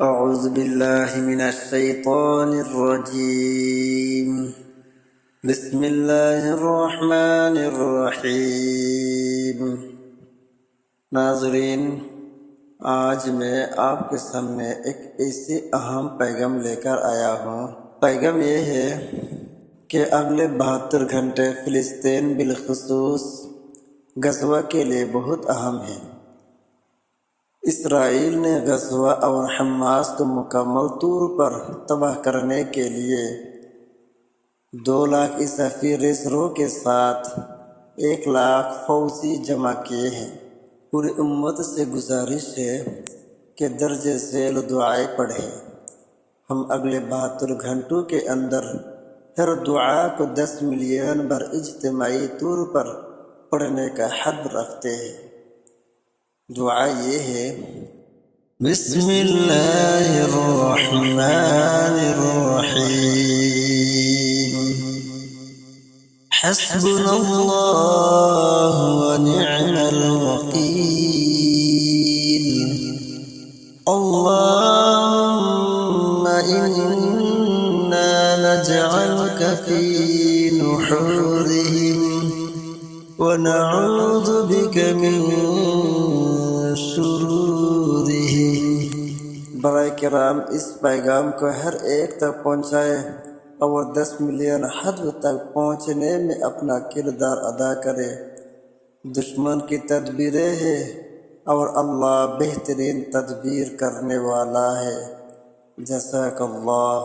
أعوذ بالله من الشيطان الرجيم. بسم الله الرحمن الرحیم۔ ناظرین، آج میں آپ کے سامنے ایک ایسی اہم پیغام لے کر آیا ہوں۔ پیغام یہ ہے کہ اگلے 72 گھنٹے فلسطین بالخصوص غزہ کے لیے بہت اہم ہیں۔ اسرائیل نے غزہ اور حماس کو مکمل طور پر تباہ کرنے کے لیے 2 لاکھ اضافی ریزرو کے ساتھ 1 لاکھ فوجی جمع کیے ہیں۔ پوری امت سے گزارش ہے کہ درج ذیل دعائیں پڑھیں۔ ہم اگلے 72 گھنٹوں کے اندر ہر دعا کو 10 ملین بار اجتماعی طور پر پڑھنے کا حد رکھتے ہیں۔ دعا یہ ہے: بسم اللہ الرحمن الرحیم، حسبنا اللہ ونعم الوکیل، اللہم انا نجعلک فی نحورہم ونعوذ بک من شرورہ۔ برائے کرام، اس پیغام کو ہر ایک تک پہنچائے اور 10 ملین حد تک پہنچنے میں اپنا کردار ادا کرے۔ دشمن کی تدبیریں ہیں اور اللہ بہترین تدبیر کرنے والا ہے۔ جزاک اللہ۔